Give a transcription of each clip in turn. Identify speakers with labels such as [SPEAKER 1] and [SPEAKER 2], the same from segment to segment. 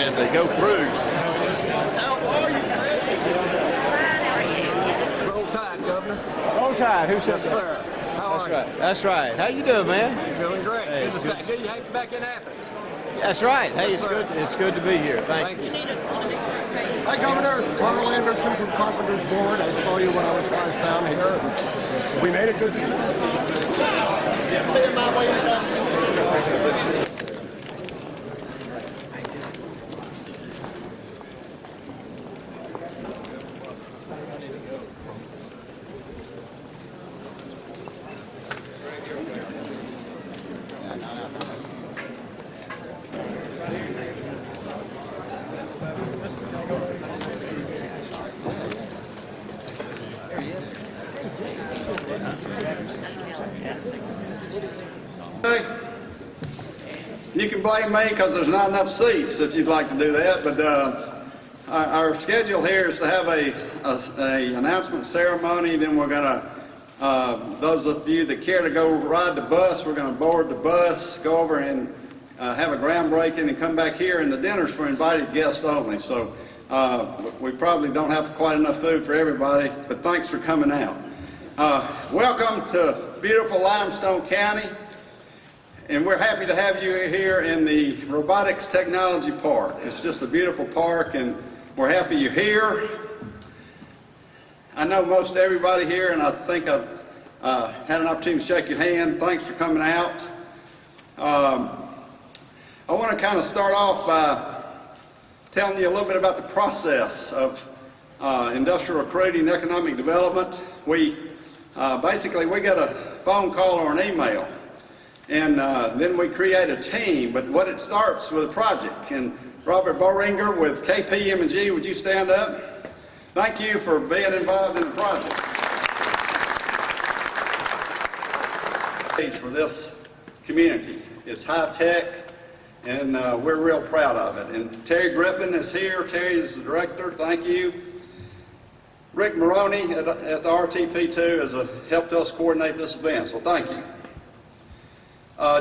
[SPEAKER 1] as they go through. How are you? Roll Tide, Governor.
[SPEAKER 2] Roll Tide. Who said
[SPEAKER 1] Yes, sir. How are you?
[SPEAKER 2] That's right. How you doing, man?
[SPEAKER 1] Doing great.
[SPEAKER 2] Hey,
[SPEAKER 1] Good to
[SPEAKER 2] good.
[SPEAKER 1] see you. Hey, back in Athens.
[SPEAKER 2] That's right. Hey,
[SPEAKER 1] Yes,
[SPEAKER 2] it's
[SPEAKER 1] sir.
[SPEAKER 2] good. It's good to be here. Thank you.
[SPEAKER 3] Hi, Governor. Carl Anderson from Carpenter's Board. I saw you when I was last down here. We made a good decision.
[SPEAKER 1] Being my way down.
[SPEAKER 4] You can blame me because there's not enough seats if you'd like to do that, but our schedule here is to have a announcement ceremony. Then we're going to, those of you that care to go ride the bus, we're going to board the bus, go over and have a groundbreaking and come back here, and the dinner's for invited guests only. So we probably don't have quite enough food for everybody, but thanks for coming out. Welcome to beautiful Limestone County. And we're happy to have you here in the Robotics Technology Park. It's just a beautiful park, and we're happy you're here. I know most everybody here, and I think I've had an opportunity to shake your hand. Thanks for coming out. I want to kind of start off by telling you a little bit about the process of industrial recruiting and economic development. Basically, we get a phone call or an email. And then we create a team, but it starts with a project. And Robert Boringer with KPM&G, would you stand up? Thank you for being involved in the project. For this community, it's high tech, and we're real proud of it. And Terry Griffin is here. Terry is the director. Thank you. Rick Maroney at the RTP2 has helped us coordinate this event, so thank you.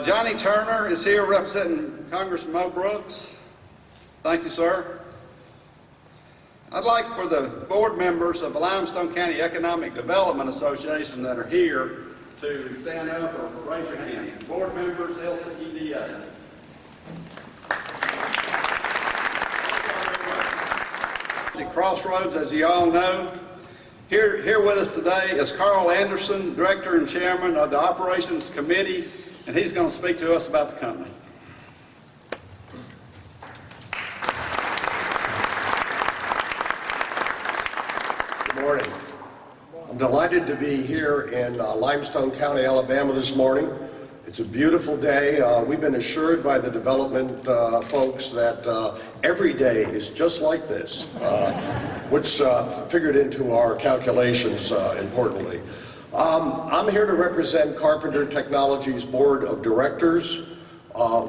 [SPEAKER 4] Johnny Turner is here representing Congressman Mo Brooks. Thank you, sir. I'd like for the board members of the Limestone County Economic Development Association that are here to stand up or raise your hand. Board members, LCEDA. At Crossroads, as you all know, here with us today is Carl Anderson, Director and Chairman of the Operations Committee, and he's going to speak to us about the company.
[SPEAKER 3] Good morning. I'm delighted to be here in Limestone County, Alabama this morning. It's a beautiful day. We've been assured by the development folks that every day is just like this, which figured into our calculations importantly. I'm here to represent Carpenter Technology's Board of Directors.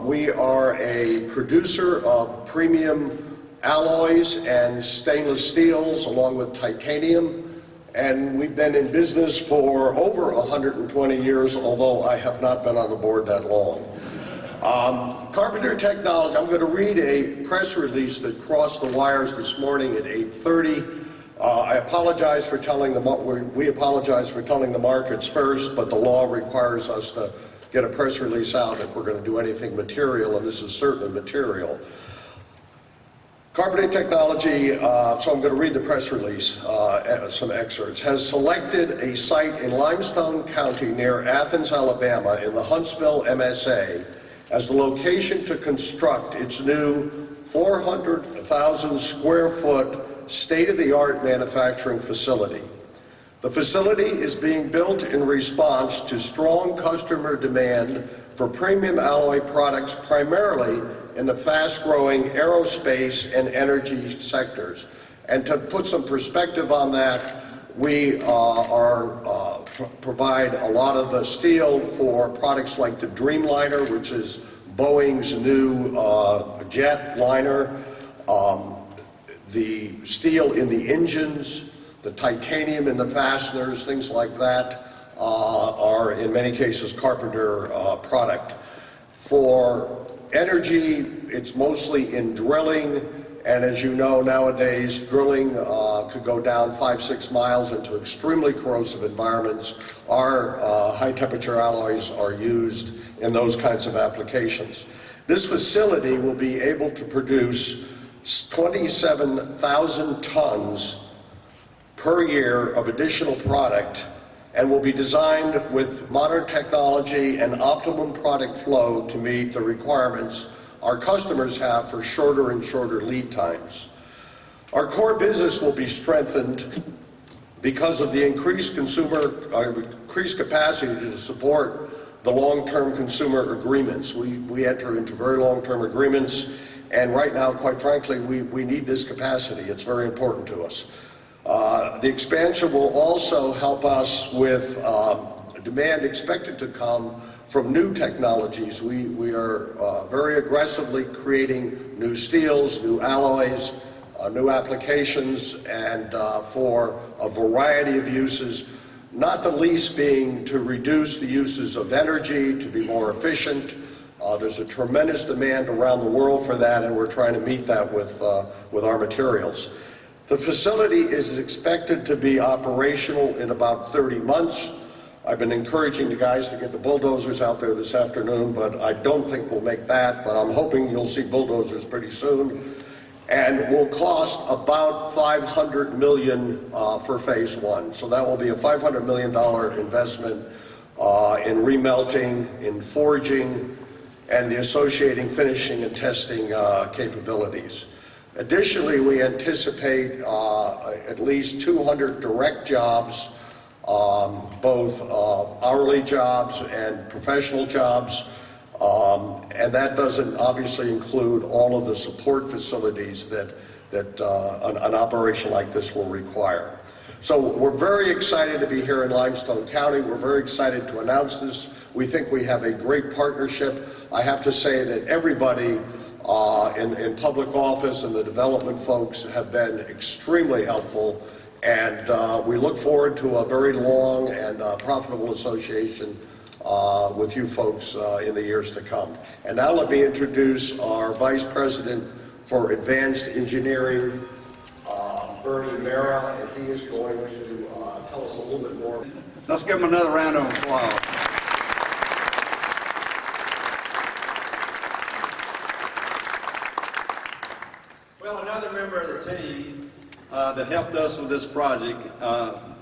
[SPEAKER 3] We are a producer of premium alloys and stainless steels along with titanium, and we've been in business for over 120 years, although I have not been on the board that long. Carpenter Technology, I'm going to read a press release that crossed the wires this morning at 8:30. I apologize for telling we apologize for telling the markets first, but the law requires us to get a press release out if we're going to do anything material, and this is certainly material. Carpenter Technology, so I'm going to read the press release, some excerpts, has selected a site in Limestone County near Athens, Alabama, in the Huntsville MSA, as the location to construct its new 400,000 square foot state-of-the-art manufacturing facility. The facility is being built in response to strong customer demand for premium alloy products, primarily in the fast-growing aerospace and energy sectors. And to put some perspective on that, we provide a lot of the steel for products like the Dreamliner, which is Boeing's new jet liner, the steel in the engines, the titanium in the fasteners, things like that are in many cases Carpenter product. For energy, it's mostly in drilling, and as you know, nowadays, drilling could go down 5-6 miles into extremely corrosive environments. Our high-temperature alloys are used in those kinds of applications. This facility will be able to produce 27,000 tons per year of additional product, and will be designed with modern technology and optimum product flow to meet the requirements our customers have for shorter and shorter lead times. Our core business will be strengthened because of the increased capacity to support the long-term consumer agreements. We enter into very long-term agreements, and right now, quite frankly, we need this capacity. It's very important to us. The expansion will also help us with demand expected to come from new technologies. We are very aggressively creating new steels, new alloys, new applications, and for a variety of uses, not the least being to reduce the uses of energy, to be more efficient. There's a tremendous demand around the world for that, and we're trying to meet that with our materials. The facility is expected to be operational in about 30 months. I've been encouraging the guys to get the bulldozers out there this afternoon, but I don't think we'll make that, but I'm hoping you'll see bulldozers pretty soon. And will cost about $500 million for phase one. So that will be a $500 million investment in remelting, in forging, and the associating finishing and testing capabilities. Additionally, we anticipate at least 200 direct jobs, both hourly jobs and professional jobs, and that doesn't obviously include all of the support facilities that an operation like this will require. So we're very excited to be here in Limestone County. We're very excited to announce this. We think we have a great partnership. I have to say that everybody in public office and the development folks have been extremely helpful, and we look forward to a very long and profitable association with you folks in the years to come. And now let me introduce our Vice President for Advanced Engineering, Bernie Mera, and he is going to tell us a little bit more.
[SPEAKER 4] Let's give him another round of applause. Well, another member of the team that helped us with this project,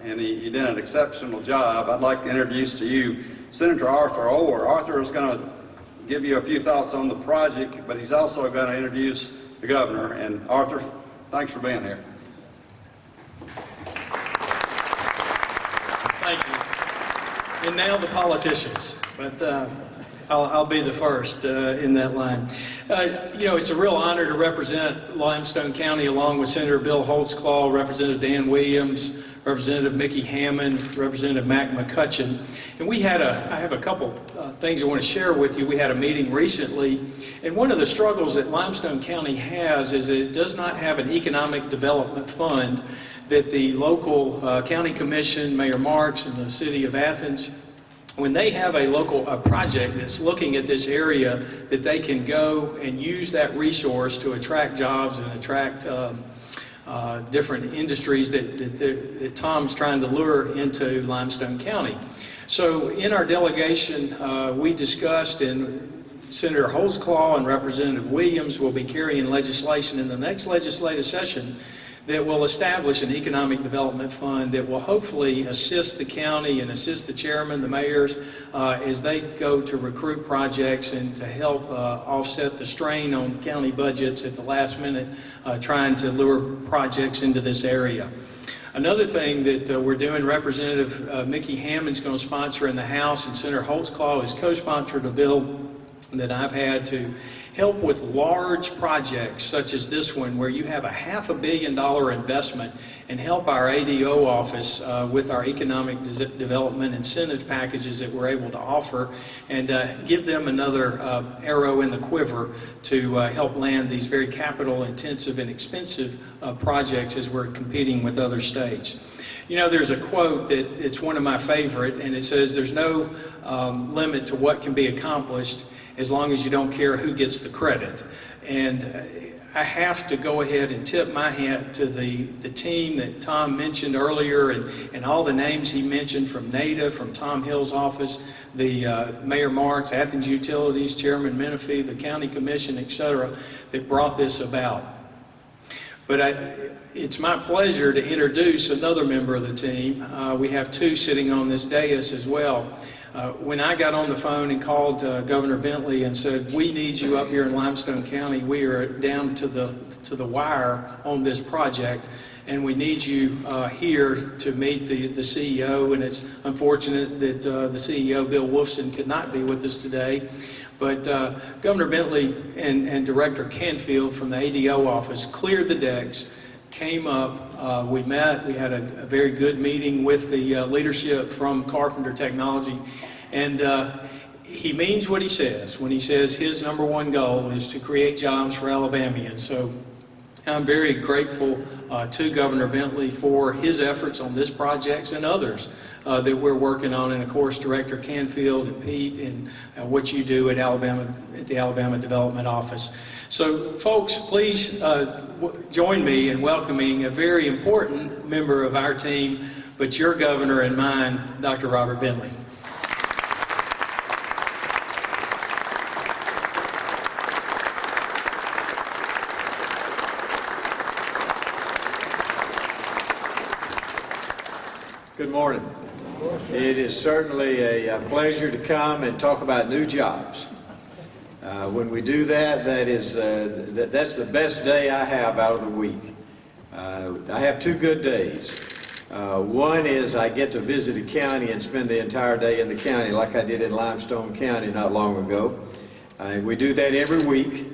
[SPEAKER 4] and he did an exceptional job. I'd like to introduce to you Senator Arthur Orr. Arthur is going to give you a few thoughts on the project, but he's also going to introduce the governor. And Arthur, thanks for being here.
[SPEAKER 5] Thank you. And now the politicians, but I'll be the first in that line. You know, it's a real honor to represent Limestone County along with Senator Bill Holtzclaw, Representative Dan Williams, Representative Mickey Hammond, Representative Mac McCutcheon. And I have a couple things I want to share with you. We had a meeting recently, and one of the struggles that Limestone County has is that it does not have an economic development fund that the local county commission, Mayor Marks, and the city of Athens, when they have a local project that's looking at this area, that they can go and use that resource to attract jobs and attract different industries that Tom's trying to lure into Limestone County. So in our delegation, we discussed, and Senator Holtzclaw and Representative Williams will be carrying legislation in the next legislative session that will establish an economic development fund that will hopefully assist the county and assist the chairman, the mayors, as they go to recruit projects and to help offset the strain on county budgets at the last minute, trying to lure projects into this area. Another thing that we're doing, Representative Mickey Hammond's going to sponsor in the House, and Senator Holtzclaw has co-sponsored a bill that I've had to help with large projects such as this one, where you have a $500 million investment, and help our ADO office with our economic development incentive packages that we're able to offer, and give them another arrow in the quiver to help land these very capital intensive and expensive projects as we're competing with other states. You know, there's a quote that it's one of my favorite, and it says, "There's no limit to what can be accomplished as long as you don't care who gets the credit. And I have to go ahead and tip my hat to the team that Tom mentioned earlier, and all the names he mentioned from NADA, from Tom Hill's office, the Mayor Marks, Athens Utilities, Chairman Menifee, the County Commission, etc., that brought this about. But it's my pleasure to introduce another member of the team. We have two sitting on this dais as well. When I got on the phone and called Governor Bentley and said, we need you up here in Limestone County, we are down to the wire on this project, and we need you here to meet the CEO, and it's unfortunate that the CEO, Bill Wolfson, could not be with us today. But Governor Bentley and Director Canfield from the ADO office cleared the decks, came up, we met, we had a very good meeting with the leadership from Carpenter Technology, and he means what he says when he says his number one goal is to create jobs for Alabamians. So I'm very grateful to Governor Bentley for his efforts on this project and others that we're working on, and of course Director Canfield and Pete and what you do at the Alabama Development Office. So folks, please join me in welcoming a very important member of our team, but your governor and mine, Dr. Robert Bentley.
[SPEAKER 2] Good morning. It is certainly a pleasure to come and talk about new jobs. When we do that, that's the best day I have out of the week. I have two good days. One is I get to visit a county and spend the entire day in the county like I did in Limestone County not long ago. We do that every week.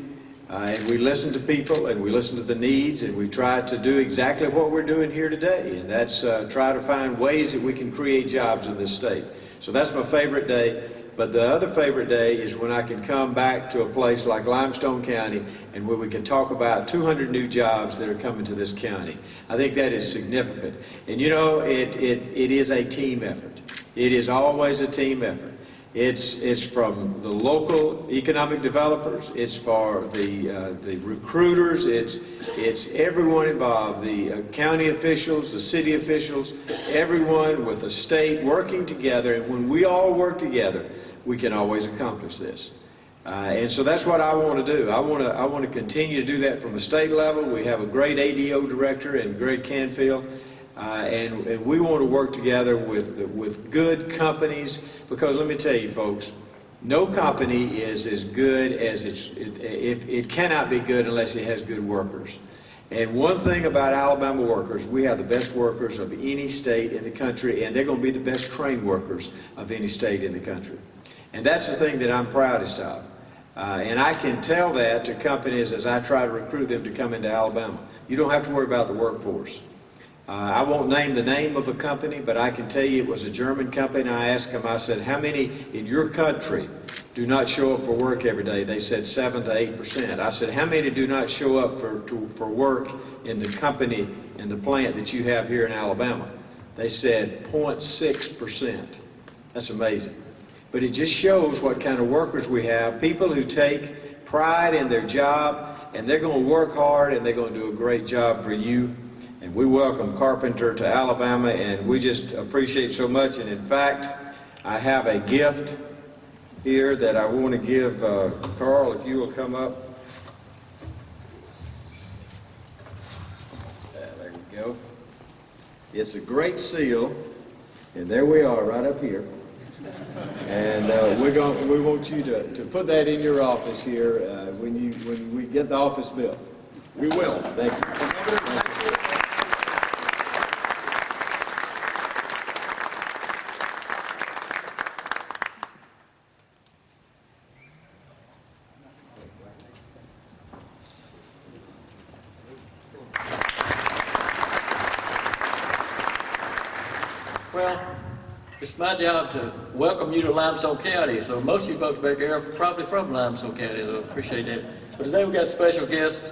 [SPEAKER 2] And we listen to people, and we listen to the needs, and we try to do exactly what we're doing here today, and that's try to find ways that we can create jobs in this state. So that's my favorite day. But the other favorite day is when I can come back to a place like Limestone County and where we can talk about 200 new jobs that are coming to this county. I think that is significant. And you know, it is a team effort. It is always a team effort. It's from the local economic developers, it's for the recruiters, it's everyone involved, the county officials, the city officials, everyone with the state working together. And when we all work together, we can always accomplish this. And so that's what I want to do. I want to continue to do that from a state level. We have a great ADO director and Greg Canfield. And we want to work together with good companies, because let me tell you folks, no company is as good as it cannot be good unless it has good workers. And one thing about Alabama workers, we have the best workers of any state in the country, and they're going to be the best trained workers of any state in the country. And that's the thing that I'm proudest of. And I can tell that to companies as I try to recruit them to come into Alabama. You don't have to worry about the workforce. I won't name the name of a company, but I can tell you it was a German company. And I asked them, I said, how many in your country do not show up for work every day? They said 7 to 8%. I said, how many do not show up for work in the company, in the plant that you have here in Alabama? They said 0.6%. That's amazing. But it just shows what kind of workers we have, people who take pride in their job, and they're going to work hard, and they're going to do a great job for you. And we welcome Carpenter to Alabama, and we just appreciate so much. And in fact, I have a gift here that I want to give Carl, if you will come up. There we go. It's a great seal, and there we are right up here. And we want you to put that in your office here when we get the office built.
[SPEAKER 4] We will.
[SPEAKER 2] Thank you.
[SPEAKER 6] Well, it's my job to welcome you to Limestone County. So most of you folks back there are probably from Limestone County, so I appreciate that. But today we've got special guests.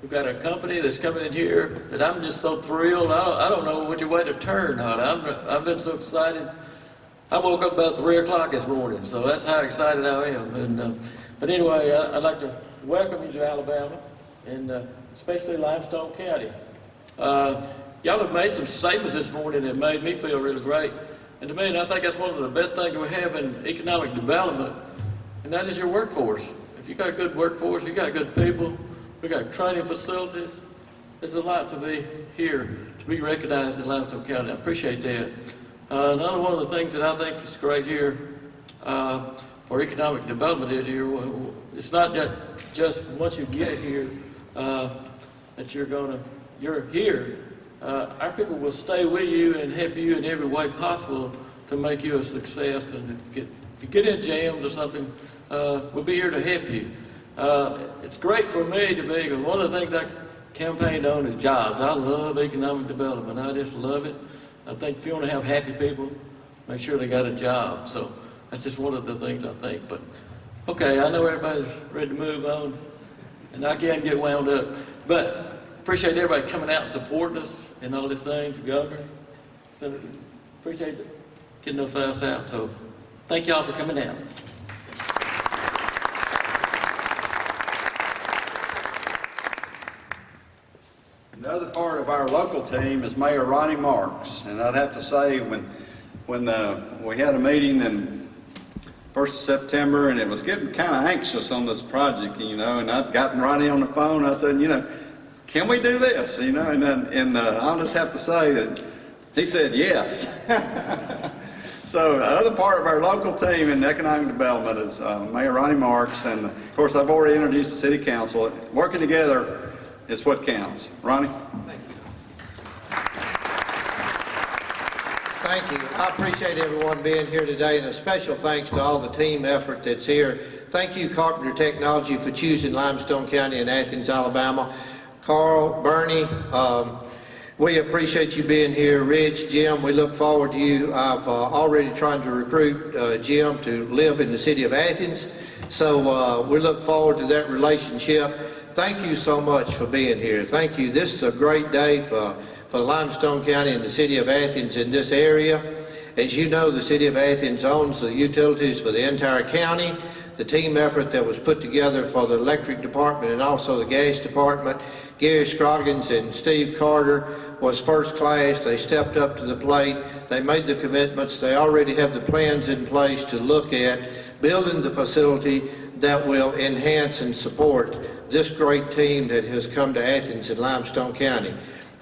[SPEAKER 6] We've got a company that's coming in here that I'm just so thrilled. I don't know which way to turn on. I've been so excited. I woke up about 3 o'clock this morning, so that's how excited I am. And, but anyway, I'd like to welcome you to Alabama, and especially Limestone County. Y'all have made some statements this morning that made me feel really great. And to me, I think that's one of the best things we have in economic development, and that is your workforce. If you got a good workforce, you got good people, we got training facilities. There's a lot to be here, to be recognized in Limestone County. I appreciate that. Another one of the things that I think is great here for economic development is here, it's not just once you get here that you're here. Our people will stay with you and help you in every way possible to make you a success. And if you get in jams or something, we'll be here to help you. It's great for me to be, because one of the things I campaigned on is jobs. I love economic development. I just love it. I think if you want to have happy people, make sure they got a job. So that's just one of the things I think. But okay, I know everybody's ready to move on, and I can't get wound up. But appreciate everybody coming out and supporting us and all these things, Governor, Senator. Appreciate getting those files out. So thank y'all for coming out.
[SPEAKER 4] The other part of our local team is Mayor Ronnie Marks, and I'd have to say when we had a meeting in 1st of September, and it was getting kind of anxious on this project, and I'd gotten Ronnie on the phone. I said, can we do this? And I'll just have to say that he said yes. So the other part of our local team in economic development is Mayor Ronnie Marks, and of course I've already introduced the City Council. Working together is what counts. Ronnie?
[SPEAKER 7] Thank you. I appreciate everyone being here today, and a special thanks to all the team effort that's here. Thank you, Carpenter Technology, for choosing Limestone County and Athens, Alabama. Carl, Bernie, we appreciate you being here. Rich, Jim, we look forward to you. I've already tried to recruit Jim to live in the city of Athens, so we look forward to that relationship. Thank you so much for being here. Thank you. This is a great day for Limestone County and the city of Athens in this area. As you know, the city of Athens owns the utilities for the entire county. The team effort that was put together for the electric department and also the gas department, Gary Scroggins and Steve Carter, was first class. They stepped up to the plate. They made the commitments. They already have the plans in place to look at building the facility that will enhance and support this great team that has come to Athens and Limestone County.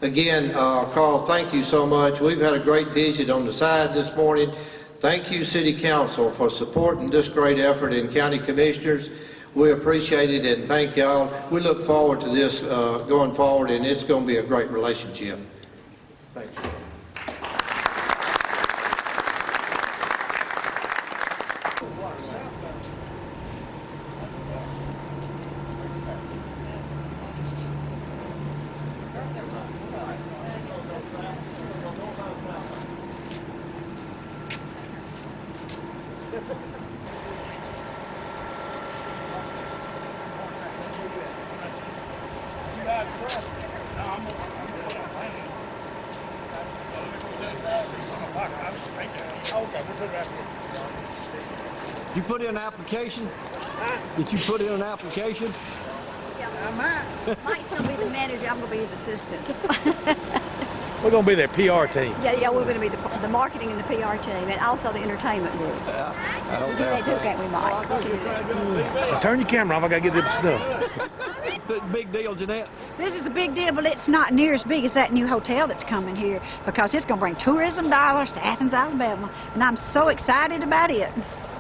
[SPEAKER 7] Again, Carl, thank you so much. We've had a great visit on the side this morning. Thank you, City Council, for supporting this great effort, and County Commissioners. We appreciate it, and thank y'all. We look forward to this going forward, and it's going to be a great relationship. Thank you.
[SPEAKER 1] You put in an application? Did you put in an application?
[SPEAKER 8] Yeah, Mike's going to be the manager. I'm going to be his assistant.
[SPEAKER 9] We're going to be their PR team.
[SPEAKER 8] Yeah, we're going to be the marketing and the PR team, and also the entertainment group.
[SPEAKER 1] I don't
[SPEAKER 8] We do that too, can't we, Mike? We can do that.
[SPEAKER 9] Now turn your camera off. I got to get this stuff.
[SPEAKER 1] Big deal, Jeanette.
[SPEAKER 10] This is a big deal, but it's not near as big as that new hotel that's coming here, because it's going to bring tourism dollars to Athens, Alabama, and I'm so excited about it.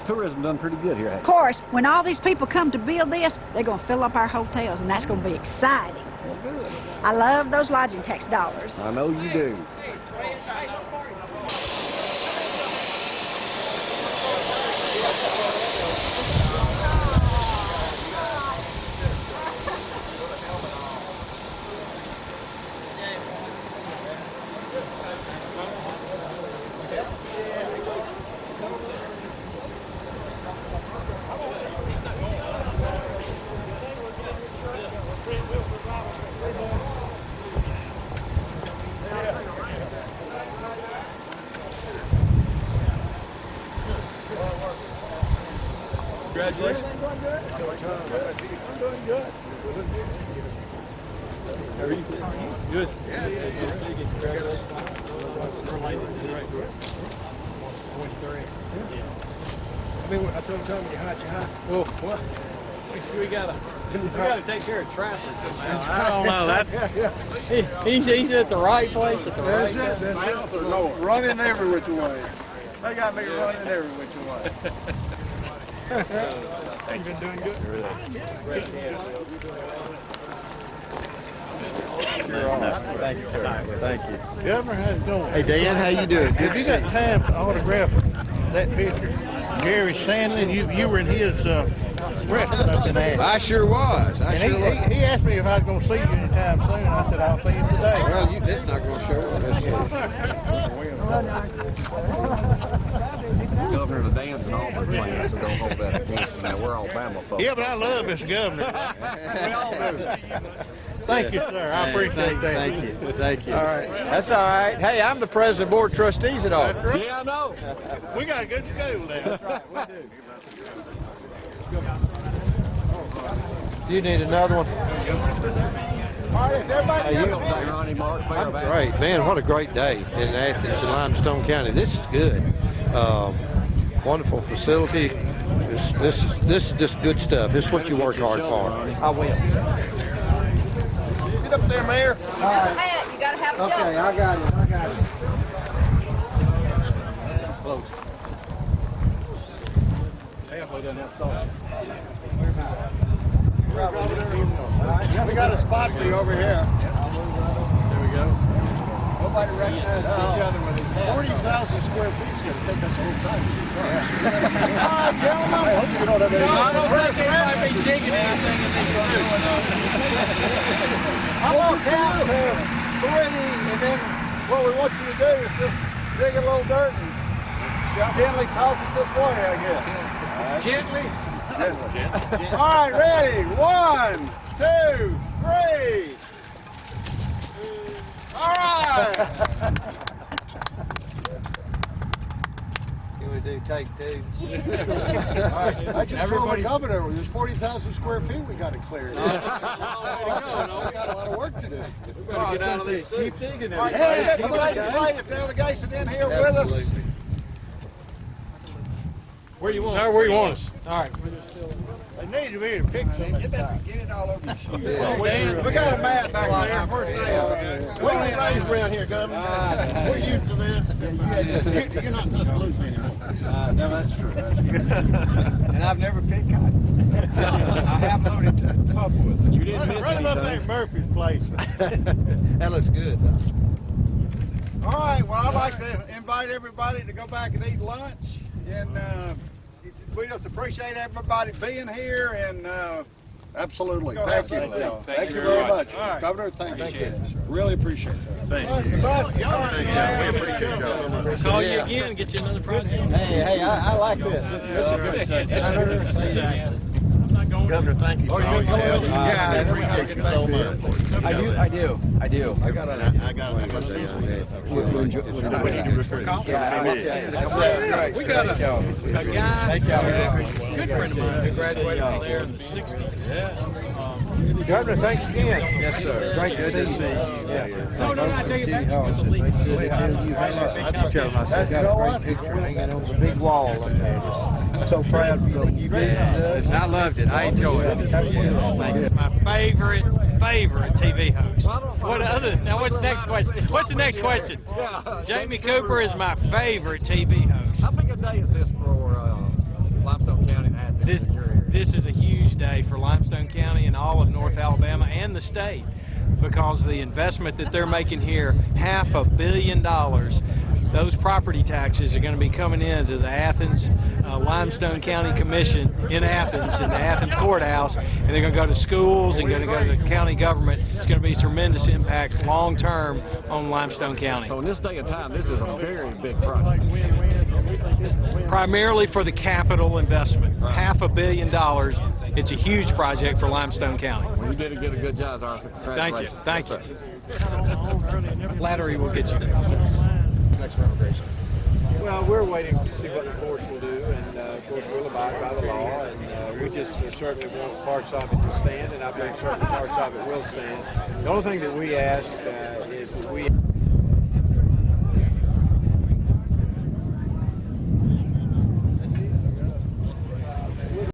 [SPEAKER 1] Tourism done pretty good here.
[SPEAKER 10] Of course, when all these people come to build this, they're going to fill up our hotels, and that's going to be exciting.
[SPEAKER 1] Well, good.
[SPEAKER 10] I love those lodging tax dollars.
[SPEAKER 1] I know you do.
[SPEAKER 5] Congratulations.
[SPEAKER 11] I'm doing good.
[SPEAKER 5] How are you? Good.
[SPEAKER 11] Yeah. I mean, I told him you hot.
[SPEAKER 5] Well, we gotta take care of traffic somehow. I don't know that. He's at the right place at the right time.
[SPEAKER 11] South or north? Running every which way. They got me running every which way. You've been doing good.
[SPEAKER 12] Thank you, sir. Thank you.
[SPEAKER 11] Governor, how's it going?
[SPEAKER 12] Hey, Dan, how you doing? Good
[SPEAKER 11] Have
[SPEAKER 12] to
[SPEAKER 11] you
[SPEAKER 12] see
[SPEAKER 11] got
[SPEAKER 12] you.
[SPEAKER 11] time to autograph that picture? Gary Sandlin, you were in his restaurant up in there.
[SPEAKER 12] I sure was.
[SPEAKER 11] And he asked me if I was going to see you anytime soon, and I said, I'll see you today.
[SPEAKER 12] Well, that's not going to show.
[SPEAKER 1] Governor of the dams and all the plans, so don't hold that against us. Now, we're Alabama folks.
[SPEAKER 11] Yeah, but I love this governor.
[SPEAKER 1] We all do.
[SPEAKER 11] Thank you, sir. I appreciate that.
[SPEAKER 12] Thank you. Thank you.
[SPEAKER 11] All right.
[SPEAKER 12] That's all right. Hey, I'm the president of the board of trustees at all.
[SPEAKER 1] Yeah, I know.
[SPEAKER 11] We got a good school there. That's right. We do.
[SPEAKER 7] You need another one?
[SPEAKER 11] All right, everybody
[SPEAKER 1] Hey, you don't say Ronnie Mark, Mayor of Athens?
[SPEAKER 7] Great, man, what a great day in Athens and Limestone County. This is good. Wonderful facility. This is just good stuff. This is what you work hard for. I will.
[SPEAKER 11] Get up there, Mayor.
[SPEAKER 8] Hat, you gotta have a joke.
[SPEAKER 12] I got it.
[SPEAKER 11] Close. Halfway down that stall. We got a spot for you over here. There we go.
[SPEAKER 12] Nobody recognizes each other with his hat.
[SPEAKER 11] 40,000 square feet is going to take us a whole time to get
[SPEAKER 12] All right, gentlemen.
[SPEAKER 11] I hope you don't have any.
[SPEAKER 5] I don't think anybody be digging anything in these suits.
[SPEAKER 12] I'm going to count to 3, and then what we want you to do is just dig a little dirt and gently toss it this way, I guess. Gently? All right, ready? 1, 2, 3. All right. Can we do take 2?
[SPEAKER 11] I just told the governor there's 40,000 square feet we got to clear. We got a lot of work to do.
[SPEAKER 5] Keep digging
[SPEAKER 12] All right, get the legislative delegation in here with us.
[SPEAKER 11] Where you want?
[SPEAKER 5] Where you want us?
[SPEAKER 11] All right. They need to be able to pick some.
[SPEAKER 12] Get it all over your shoes. We got a map back there. Where's Dan?
[SPEAKER 11] We're raised around here, Governor. We're used to this. You're not touching blues anymore.
[SPEAKER 12] No, that's true. And I've never picked cotton. I have loaded to the pub with it.
[SPEAKER 1] You didn't miss
[SPEAKER 11] Run him up there
[SPEAKER 1] anything.
[SPEAKER 11] at Murphy's place.
[SPEAKER 12] That looks good. All right, well, I'd like to invite everybody to go back and eat lunch. And we just appreciate everybody being here. And
[SPEAKER 11] Absolutely.
[SPEAKER 12] Thank
[SPEAKER 11] Thank
[SPEAKER 12] you.
[SPEAKER 11] you. Thank you very much. Governor, thank you. Really appreciate that.
[SPEAKER 12] the bus is coming around.
[SPEAKER 11] We appreciate y'all so much.
[SPEAKER 5] Call you again, get you another project.
[SPEAKER 12] Hey, I like this. This is good.
[SPEAKER 11] Governor, thank you. I appreciate you so much.
[SPEAKER 12] I do.
[SPEAKER 11] I got
[SPEAKER 5] We got a guy, good friend of mine, who graduated from there in the 60s.
[SPEAKER 11] Governor, thanks again.
[SPEAKER 12] Yes, sir. Great to see you.
[SPEAKER 5] I take it back.
[SPEAKER 7] That's
[SPEAKER 12] tell him I said,
[SPEAKER 7] got a great picture hanging on the big wall up there. Just so proud of you.
[SPEAKER 12] I loved it. I enjoyed it.
[SPEAKER 5] My favorite TV host. What other? Now, what's the next question? What's the next question? Jamie Cooper is my favorite TV host.
[SPEAKER 1] How big a day is this for Limestone County and Athens in your area?
[SPEAKER 5] This is a huge day for Limestone County and all of North Alabama and the state, because the investment that they're making here, $500 million. Those property taxes are going to be coming into the Athens Limestone County Commission in Athens, in the Athens courthouse, and they're going to go to schools and going to go to the county government. It's going to be a tremendous impact long term on Limestone County.
[SPEAKER 1] So in this day and time, this is a very big project.
[SPEAKER 5] Primarily for the capital investment, $500 million. It's a huge project for Limestone County.
[SPEAKER 1] You did a good job, Arthur.
[SPEAKER 5] Thank you. Thank you.
[SPEAKER 1] Yes,
[SPEAKER 5] Flattery will get you.
[SPEAKER 11] Next round of grace.
[SPEAKER 13] Well, we're waiting to see what the courts will do, and of course, we'll abide by the law, and we just certainly want parts of it to stand, and I believe certain parts of it will stand. The only thing that we ask is that we